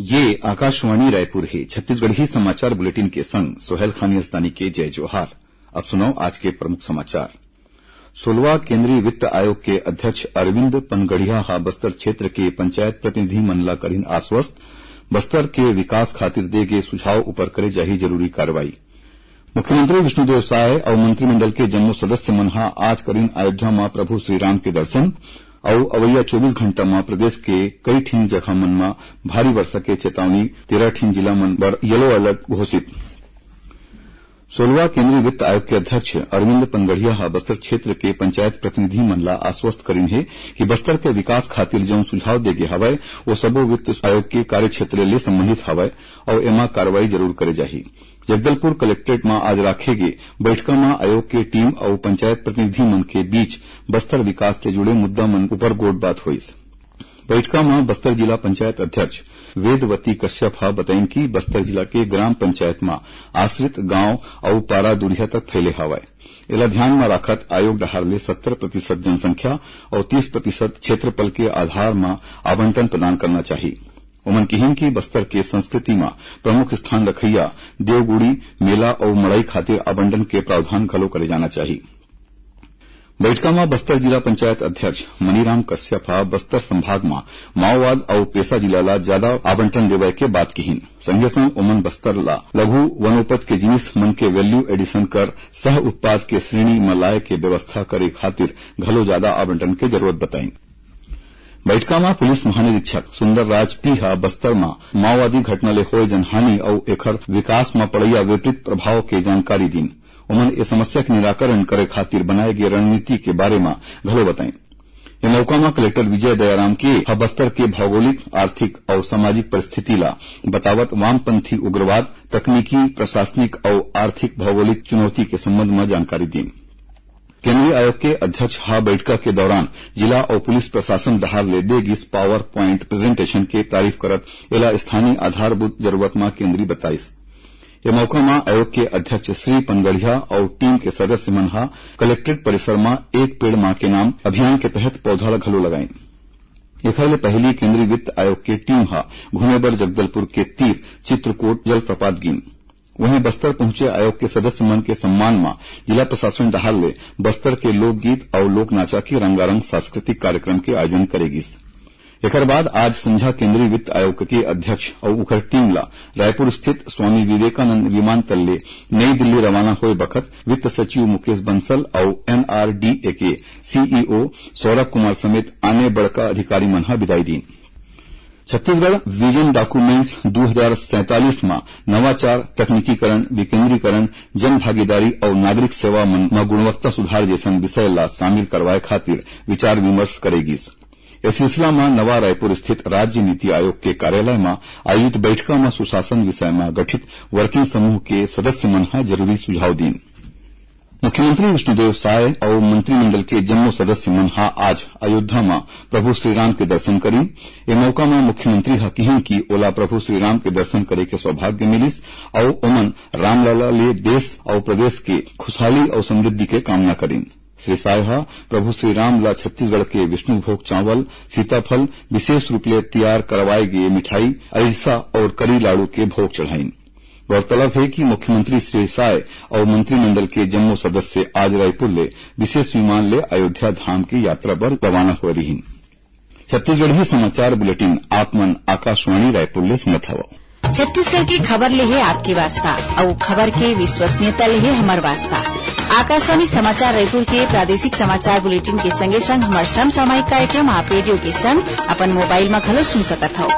ये आकाशवाणी रायपुर है। छत्तीसगढ़ी समाचार बुलेटिन के संग सोहेल खानी अस्तानी के जय जोहार। अब सुनो आज के प्रमुख समाचार। 16वां केंद्रीय वित्त आयोग के अध्यक्ष अरविंद पनगढ़िया हा बस्तर क्षेत्र के पंचायत प्रतिनिधि मन ला करीन आश्वस्त। बस्तर के विकास खातिर दे गए सुझाव ऊपर करे जाही जरूरी कार्रवाई। मुख्यमंत्री विष्णुदेव साय और मंत्रिमंडल के जम्मो सदस्य मन हा आज करीन अयोध्या मां प्रभु श्रीराम के दर्शन और अवैया 24 घंटा में प्रदेश के कई ठीन जगह मन में भारी वर्षा के चेतावनी। 13 ठीन जिला मन पर येलो अलर्ट घोषित। 16वां केंद्रीय वित्त आयोग के अध्यक्ष अरविंद पनगढ़िया बस्तर क्षेत्र के पंचायत प्रतिनिधि मन ला आश्वस्त करीन है कि बस्तर के विकास खातिर जौन सुझाव देगे हवय वो सबो वित्त आयोग के कार्यक्षेत्र ले संबंधित हवय और एमा कार्रवाई जरूर करे जाही। जगदलपुर कलेक्ट्रेट में आज राखे गे बैठका में आयोग के टीम और पंचायत प्रतिनिधि मन के बीच बस्तर विकास से जुड़े मुद्दा मन ऊपर गोट बात हुई। बैठका में बस्तर जिला पंचायत अध्यक्ष वेदवती कश्यप हा बताइन कि बस्तर जिला के ग्राम पंचायत में आश्रित गांव और पारा दुरिया तक फैले हवय। एला ध्यान में राखत आयोग डहार ले 70% जनसंख्या और 30% क्षेत्रफल के आधार में आवंटन प्रदान करना चाहिए। उमन कहिन की बस्तर के संस्कृति में प्रमुख स्थान रखैया देवगुड़ी मेला और मड़ई खातिर आवंटन के प्रावधान घलो करे जाना चाहिए। बैठका में बस्तर जिला पंचायत अध्यक्ष मनीराम कश्यप बस्तर संभाग में माओवाद और पेशा जिला ला ज्यादा आवंटन देवे के बात कहिन। संगे संग उमन बस्तर ला लघु वनोपज के जिनिस मन के वैल्यू एडिशन कर सह उत्पाद के श्रेणी में लाए के व्यवस्था करे खातिर घलो ज्यादा आवंटन के जरूरत बताई। बैठका में पुलिस महानिरीक्षक सुंदर राज पी हा बस्तर में माओवादी घटना ले होए जनहानि और एकर विकास में पड़ैया विपरीत प्रभाव के जानकारी दीन। उमन ए समस्या के निराकरण करे खातिर बनाए गए रणनीति के बारे में घलो बताई। ये मौका में कलेक्टर विजय दयाराम के बस्तर के भौगोलिक आर्थिक और सामाजिक परिस्थिति ला बतावत वामपंथी उग्रवाद तकनीकी प्रशासनिक और आर्थिक भौगोलिक चुनौती के संबंध में जानकारी दी। केंद्रीय आयोग के अध्यक्ष हा बैठका के दौरान जिला और पुलिस प्रशासन डहार ले देगिस पावर प्वाइंट प्रेजेंटेशन के तारीफ करत एला स्थानीय आधारभूत जरूरत में केंद्रीय बताइस। ये मौका में आयोग के अध्यक्ष श्री पनगढ़िया और टीम के सदस्य मन हा कलेक्ट्रेट परिसर में एक पेड़ मां के नाम अभियान के तहत पौधा घलो लगाई। एखर ले पहली केंद्रीय वित्त आयोग के टीम हा घुमेबर जगदलपुर के तीर चित्रकोट जलप्रपात गिन। वहीं बस्तर पहुंचे आयोग के सदस्य मन के सम्मान में जिला प्रशासन डहार ले बस्तर के लोकगीत और लोकनाचा की रंगारंग सांस्कृतिक कार्यक्रम के आयोजन करेगी। एकर बाद आज संझा केंद्रीय वित्त आयोग के अध्यक्ष और उकर टीम ला रायपुर स्थित स्वामी विवेकानंद विमानतल ले नई दिल्ली रवाना होए बखत वित्त सचिव मुकेश बंसल और एनआरडीए के सीईओ सौरभ कुमार समेत आने बड़का अधिकारी मन हा विदाई दी। छत्तीसगढ़ विजन डॉक्यूमेंट्स 2047 में नवाचार तकनीकीकरण विकेंद्रीकरण जन भागीदारी और नागरिक सेवा में गुणवत्ता सुधार जैसन विषय ला शामिल करवाए खातिर विचार विमर्श करेगी। इस सिलसिला में नवा रायपुर स्थित राज्य नीति आयोग के कार्यालय में आयोजित बैठका में सुशासन विषय में गठित वर्किंग समूह के सदस्य मन हा जरूरी सुझाव दी। मुख्यमंत्री विष्णुदेव साय और मंत्रिमंडल के जम्मो सदस्य मन हा आज अयोध्या में प्रभु श्रीराम के दर्शन करी। ए मौका में मुख्यमंत्री हा कहिन की ओला प्रभु श्रीराम के दर्शन करे के सौभाग्य मिलिस और ओमन रामलला ले देश और प्रदेश के खुशहाली और समृद्धि के कामना करीन। श्री साय हा प्रभु श्रीराम ला छत्तीसगढ़ के विष्णु भोग चावल सीताफल विशेष रूप ले तैयार करवाए गए मिठाई अरिसा और करी लाड़ू के भोग चढ़ाइन। गौरतलब है कि मुख्यमंत्री श्री साय और मंत्रिमंडल के जम्मो सदस्य आज रायपुर ले विशेष विमान ले अयोध्या धाम की यात्रा पर रवाना हो रही। छत्तीसगढ़ी समाचार बुलेटिन आप मन आकाशवाणी रायपुर ले सुनत हव। छत्तीसगढ़ की खबर ले है आपके वास्ता और खबर के विश्वसनीयता ले है हमार वास्ता। आकाशवाणी समाचार रायपुर के प्रादेशिक समाचार बुलेटिन के संगे संग हमार समसामयिक कार्यक्रम आप रेडियो के संग अपन मोबाइल में घलो सुन सकत हो।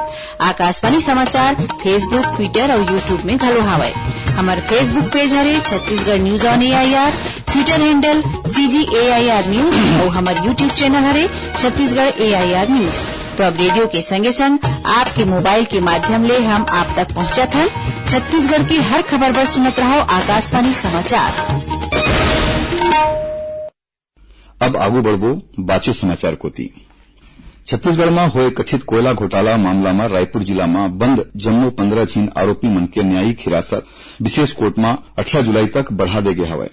आकाशवाणी समाचार फेसबुक ट्विटर और यूट्यूब में घलो हावय। हमार फेसबुक पेज हरे Chhattisgarh news on AIR, Twitter handle CGAIR news और हमार यूट्यूब चैनल हरे छत्तीसगढ़ एआईआर न्यूज। तो अब रेडियो के संगे संग आपके मोबाइल के माध्यम ले हम आप तक पहुंचत हन। छत्तीसगढ़ की हर खबर पर सुनत रहो आकाशवाणी समाचार। अब आगू बढ़बो बाचो समाचार कोती। छत्तीसगढ़ में होए कथित कोयला घोटाला मामला में रायपुर जिला में बंद जम्मो 15 झीन आरोपी मन के न्यायिक हिरासत विशेष कोर्ट में 18 जुलाई तक बढ़ा दे गए हवय।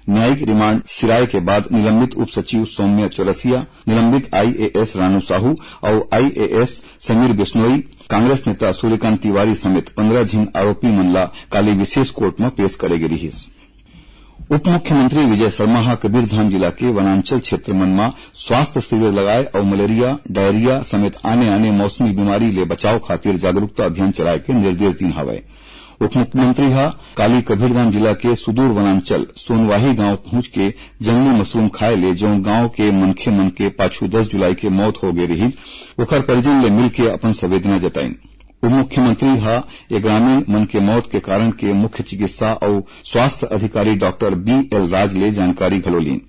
न्यायिक रिमांड सिराय के बाद निलंबित उप सचिव सौम्या चौरसिया, निलंबित आईएएस रानू साहू और आईएएस समीर बिश्नोई, कांग्रेस नेता सूर्यकांत तिवारी समेत 15 जिन आरोपी मन ला काली विशेष कोर्ट में पेश करे गे रहिस। उप मुख्यमंत्री विजय शर्मा हा कबीरधाम जिला के वनांचल क्षेत्र मन में स्वास्थ्य शिविर लगाए और मलेरिया, डायरिया समेत आने आने मौसमी बीमारी ले बचाव खातिर जागरूकता अभियान चलाए के निर्देश दिन हवय। उप मुख्यमंत्री हा काली कबीरधाम जिला के सुदूर वनांचल सोनवाही गांव पहुंच के जंगली मशरूम खाए ले जो गांव के मनखे मन के पाछू 10 जुलाई के मौत हो गए रही ओकर परिजन ले मिलके अपन संवेदना जताईन। उप मुख्यमंत्री हा ए ग्रामीण मन के मौत के कारण के मुख्य चिकित्सा और स्वास्थ्य अधिकारी डॉक्टर बीएल राज ले जानकारी घलो लीन।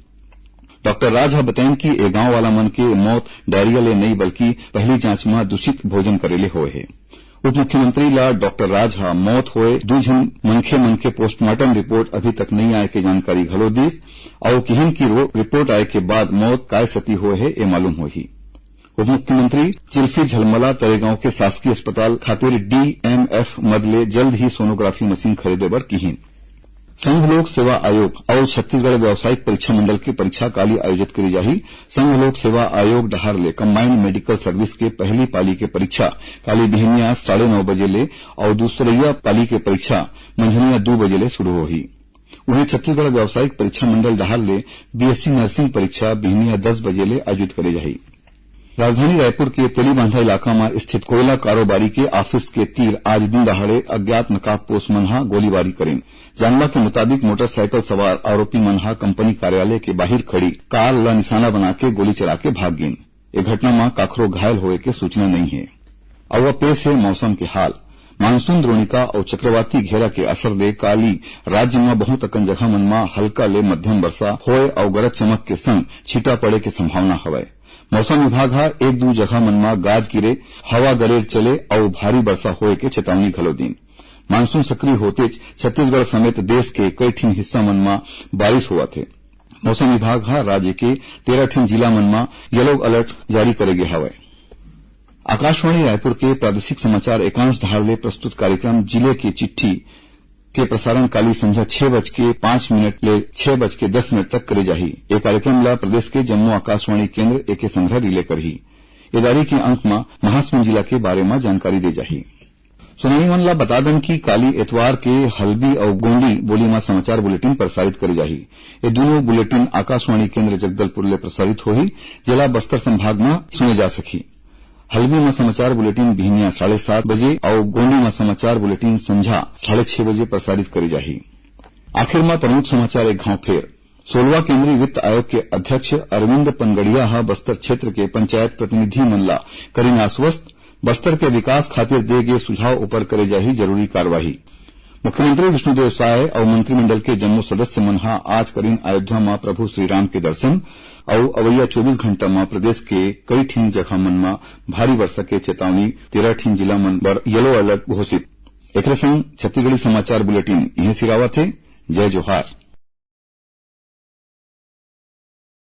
डॉक्टर राज हा बताइन कि ए गांव वाला मन के मौत डायरिया ले नहीं बल्कि पहली जांच में दूषित भोजन करेले होए है। उप मुख्यमंत्री ला डॉक्टर राज हा मौत होए 2 जन मनखे मन के पोस्टमार्टम रिपोर्ट अभी तक नहीं आए के जानकारी घलो दीस और किहिन की रिपोर्ट आए के बाद मौत काय सती होए है ए मालूम होही। उप मुख्यमंत्री चिल्फी झलमला तरेगांव के शासकीय अस्पताल खातिर डीएमएफ मद ले जल्द ही सोनोग्राफी मशीन खरीदे बर किहिन। संघ लोक सेवा आयोग और छत्तीसगढ़ व्यावसायिक परीक्षा मंडल की परीक्षा काली आयोजित करी जाही। संघ लोक सेवा आयोग डहार ले कम्बाइंड मेडिकल सर्विस के पहली पाली के परीक्षा काली बिहनिया 9:30 बजे ले और दूसरिया पाली के परीक्षा मंझनिया 2 बजे ले शुरू होही। वहीं छत्तीसगढ़ व्यावसायिक परीक्षा मंडल डहार ले बीएससी नर्सिंग परीक्षा बिहनिया 10 बजे ले आयोजित करे जाही। राजधानी रायपुर के तेलीबांधा इलाका में स्थित कोयला कारोबारी के ऑफिस के तीर आज दिन दहाड़े अज्ञात नकाबपोश मनहा गोलीबारी करेन। जानला के मुताबिक मोटरसाइकिल सवार आरोपी मनहा कंपनी कार्यालय के बाहर खड़ी कार ला निशाना बना के गोली चला के भाग गेन। ए घटना में काखरो घायल होए के सूचना नहीं है। अब पेश है मौसम के हाल। मानसून द्रोणिका और चक्रवाती घेरा के असर दे काली राज्य में बहुत अकन जगह मन में हल्का ले मध्यम वर्षा होए और गरज चमक के संग छींटा पड़े के संभावना हवय। मौसम विभाग हा 1-2 जगह मन में गाज गिरे, हवा गरेर चले और भारी वर्षा होए के चेतावनी घलो दीन। मानसून सक्रिय होते छत्तीसगढ़ समेत देश के कई ठिन हिस्सा मन में बारिश हुआ थे। मौसम विभाग हा राज्य के 13 ठिन जिला मन में येलो अलर्ट जारी करे गे हवय। आकाशवाणी रायपुर के प्रादेशिक समाचार एकांश ढार ले प्रस्तुत कार्यक्रम जिले की चिट्ठी के प्रसारण काली संध्या 6:05 ले 6:10 तक करे जाही। ये कार्यक्रम ला प्रदेश के जम्मू आकाशवाणी केंद्र एके संग्रह रिले करही। इदारी के अंक में महासमुंद जिला के बारे में जानकारी दे जाही। सुनाई मन ला बता दन की काली एतवार के हल्बी और गोंडी बोली में समाचार बुलेटिन प्रसारित करे जाही। ये दोनों बुलेटिन आकाशवाणी केंद्र जगदलपुर ले प्रसारित होही, जिला बस्तर संभाग में सुने जा सकी। हल्बी में समाचार बुलेटिन बिहनिया 7:30 बजे और गोंडी में समाचार बुलेटिन संझा 6:30 बजे प्रसारित करी जाही। आखिर में प्रमुख समाचार एक घाव फेर। 16वां केंद्रीय वित्त आयोग के अध्यक्ष अरविंद पनगड़िया हा बस्तर क्षेत्र के पंचायत प्रतिनिधि मन ला करीन आश्वस्त, बस्तर के विकास खातिर दे गए सुझाव ऊपर करे जाही जरूरी कार्यवाही। मुख्यमंत्री विष्णुदेव साय और मंत्रिमंडल के जम्मू सदस्य मन हा आज करीन अयोध्या में प्रभु श्रीराम के दर्शन और अवैया 24 घंटा में प्रदेश के कई ठिन जगह मन में भारी वर्षा के चेतावनी 13 ठिन जिला मन पर येलो अलर्ट घोषित। एक संग छत्तीसगढ़ी समाचार बुलेटिन यही सिरावत है। जय जोहार।